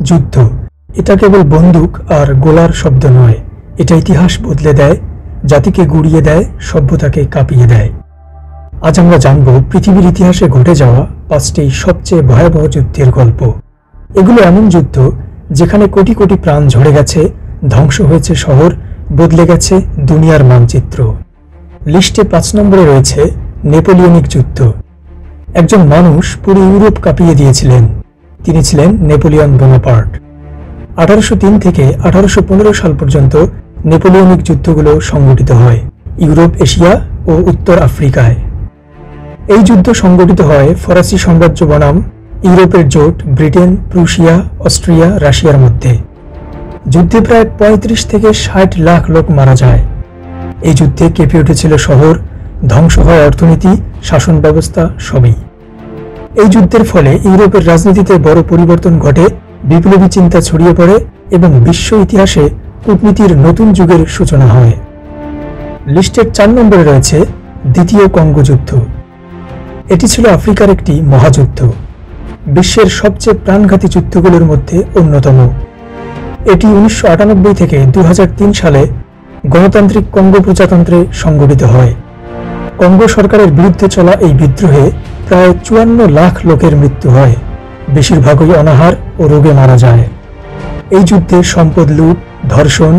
যুদ্ধ এটা কেবল বন্দুক আর গোলার শব্দ নয়, এটা ইতিহাস বদলে দেয়, জাতিকে গুড়িয়ে দেয়, সভ্যতাকে কাঁপিয়ে দেয়। আজ আমরা জানব পৃথিবীর ইতিহাসে ঘটে যাওয়া 5টি সবচেয়ে ভয়াবহ যুদ্ধের গল্প। এগুলো এমন যুদ্ধ যেখানে কোটি কোটি প্রাণ ঝরে গেছে, ধ্বংস হয়েছে শহর, বদলে গেছে দুনিয়ার মানচিত্র। লিস্টে 5 নম্বরে রয়েছে নেপোলিয়নিক যুদ্ধ। একজন মানুষ পুরো ইউরোপ কাঁপিয়ে দিয়েছিলেন। তিনি ছিলেন নেপোলিয়ন বোনাপার্ট। 1803 থেকে 1815 সাল পর্যন্ত নেপোলিয়নিক যুদ্ধগুলো সংগঠিত হয় ইউরোপ, এশিয়া ও উত্তর আফ্রিকায়। এই যুদ্ধ সংগঠিত হয় ফরাসি সাম্রাজ্য বনাম ইউরোপের জোট ব্রিটেন, প্রুশিয়া, অস্ট্রিয়া, রাশিয়ার মধ্যে। যুদ্ধে প্রায় 35 থেকে 60 লাখ লোক মারা যায়। এই যুদ্ধে কেঁপে উঠেছিল শহর, ধ্বংস হয় অর্থনীতি, শাসন ব্যবস্থা, সবই। এই যুদ্ধের ফলে ইউরোপের রাজনীতিতে বড় পরিবর্তন ঘটে, বিপ্লবী চিন্তা ছড়িয়ে পড়ে এবং বিশ্ব ইতিহাসে কূটনীতির নতুন যুগের সূচনা হয়। লিস্টের 4 নম্বরে রয়েছে দ্বিতীয় কঙ্গো যুদ্ধ। এটি ছিল আফ্রিকার একটি মহাযুদ্ধ, বিশ্বের সবচেয়ে প্রাণঘাতী যুদ্ধগুলোর মধ্যে অন্যতম। এটি 1998 থেকে 2003 সালে গণতান্ত্রিক কঙ্গো প্রজাতন্ত্রে সংগঠিত হয়। কঙ্গো সরকারের বিরুদ্ধে চলা এই বিদ্রোহে প্রায় 54 লাখ লোকের মৃত্যু হয়, বেশিরভাগই অনাহার ও রোগে মারা যায়। এই যুদ্ধে সম্পদ লুট, ধর্ষণ,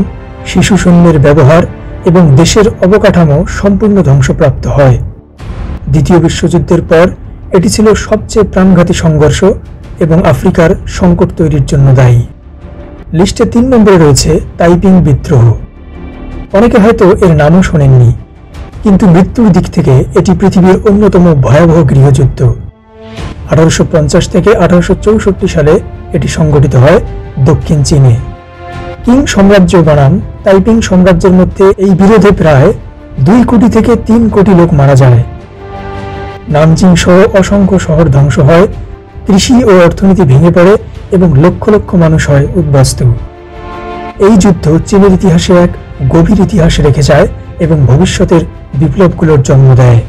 শিশু সৈন্যের ব্যবহার এবং দেশের অবকাঠামো সম্পূর্ণ ধ্বংসপ্রাপ্ত হয়। দ্বিতীয় বিশ্বযুদ্ধের পর এটি ছিল সবচেয়ে প্রাণঘাতী সংঘর্ষ এবং আফ্রিকার সংকট তৈরির জন্য দায়ী। লিস্টে 3 নম্বরে রয়েছে তাইপিং বিদ্রোহ। অনেকে হয়তো এর নামও শোনেননি, কিন্তু মৃত্যুর দিক থেকে এটি পৃথিবীর অন্যতম ভয়াবহ গৃহযুদ্ধ। 1850 থেকে 1864 সালে এটি সংগঠিত হয় দক্ষিণ চীনে। কিং সাম্রাজ্য বনাম তাইপিং সাম্রাজ্যের মধ্যে এই বিরোধে প্রায় 2 কোটি থেকে 3 কোটি লোক মারা যায়। নানজিং সহ অসংখ্য শহর ধ্বংস হয়, কৃষি ও অর্থনীতি ভেঙে পড়ে এবং লক্ষ লক্ষ মানুষ হয় উদ্বাস্তু। এই যুদ্ধ চীনের ইতিহাসে এক গভীর ইতিহাস রেখে যায় এবং ভবিষ্যতের বিপ্লবগুলোর জন্ম দেয়।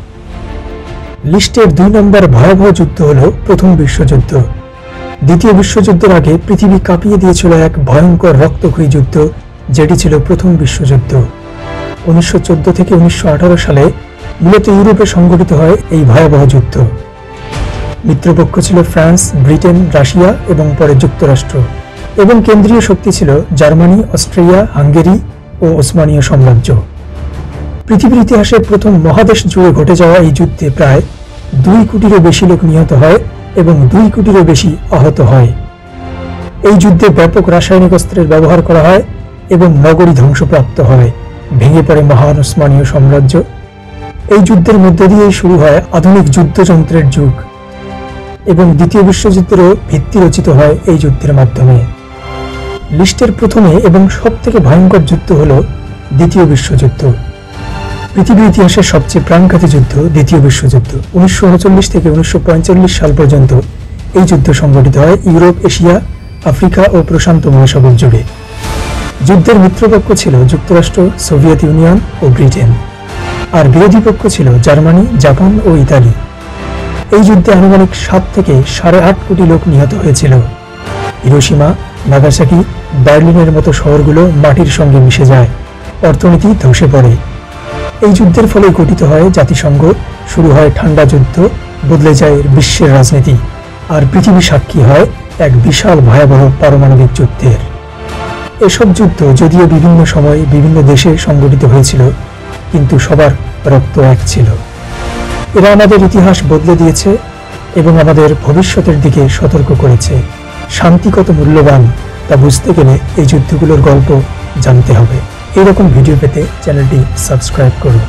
লিস্টের 2 নম্বর ভয়াবহ যুদ্ধ হল প্রথম বিশ্বযুদ্ধ। দ্বিতীয় বিশ্বযুদ্ধের আগে পৃথিবী কাঁপিয়ে দিয়েছিল এক ভয়ঙ্কর রক্তক্ষয়ী যুদ্ধ, যেটি ছিল প্রথম বিশ্বযুদ্ধ। 1914 থেকে 1918 সালে মূলত ইউরোপে সংগঠিত হয় এই ভয়াবহ যুদ্ধ। মিত্রপক্ষ ছিল ফ্রান্স, ব্রিটেন, রাশিয়া এবং পরে যুক্তরাষ্ট্র, এবং কেন্দ্রীয় শক্তি ছিল জার্মানি, অস্ট্রিয়া, হাঙ্গেরি ও ওসমানীয় সাম্রাজ্য। পৃথিবীর ইতিহাসে প্রথম মহাদেশ জুড়ে ঘটে যাওয়া এই যুদ্ধে প্রায় 2 কোটিরও বেশি লোক নিহত হয় এবং 2 কোটিরও বেশি আহত হয়। এই যুদ্ধে ব্যাপক রাসায়নিক অস্ত্রের ব্যবহার করা হয় এবং নগরী ধ্বংসপ্রাপ্ত হয়, ভেঙে পড়ে মহান ওসমানীয় সাম্রাজ্য। এই যুদ্ধের মধ্যে দিয়েই শুরু হয় আধুনিক যুদ্ধযন্ত্রের যুগ এবং দ্বিতীয় বিশ্বযুদ্ধেরও ভিত্তি রচিত হয় এই যুদ্ধের মাধ্যমে। লিস্টের প্রথমে এবং সবথেকে ভয়ঙ্কর যুদ্ধ হল দ্বিতীয় বিশ্বযুদ্ধ। পৃথিবীর ইতিহাসের সবচেয়ে প্রাণঘাতী যুদ্ধ দ্বিতীয় বিশ্বযুদ্ধ। 1939 থেকে 1945 সাল পর্যন্ত এই যুদ্ধ সংগঠিত হয় ইউরোপ, এশিয়া, আফ্রিকা ও প্রশান্ত মহাসাগর জুড়ে। যুদ্ধের মিত্রপক্ষ ছিল যুক্তরাষ্ট্র, সোভিয়েত ইউনিয়ন ও ব্রিটেন, আর বিরোধী পক্ষ ছিল জার্মানি, জাপান ও ইতালি। এই যুদ্ধে আনুমানিক 7 থেকে 8.5 কোটি লোক নিহত হয়েছিল। হিরোশিমা, নাগাসাকি, বার্লিনের মতো শহরগুলো মাটির সঙ্গে মিশে যায়, অর্থনীতি ধসে পড়ে। এই যুদ্ধের ফলে গঠিত হয় জাতিসংঘ, শুরু হয় ঠান্ডা যুদ্ধ, বদলে যায় বিশ্বের রাজনীতি, আর পৃথিবী সাক্ষী হয় এক বিশাল ভয়াবহ পারমাণবিক যুদ্ধের। এসব যুদ্ধ যদিও বিভিন্ন সময়ে বিভিন্ন দেশে সংগঠিত হয়েছিল, কিন্তু সবার রক্ত এক ছিল। এরা আমাদের ইতিহাস বদলে দিয়েছে এবং আমাদের ভবিষ্যতের দিকে সতর্ক করেছে। শান্তি কত মূল্যবান তা বুঝতে গেলে এই যুদ্ধগুলোর গল্প জানতে হবে। এরকম ভিডিও পেতে চ্যানেলটি সাবস্ক্রাইব করুন।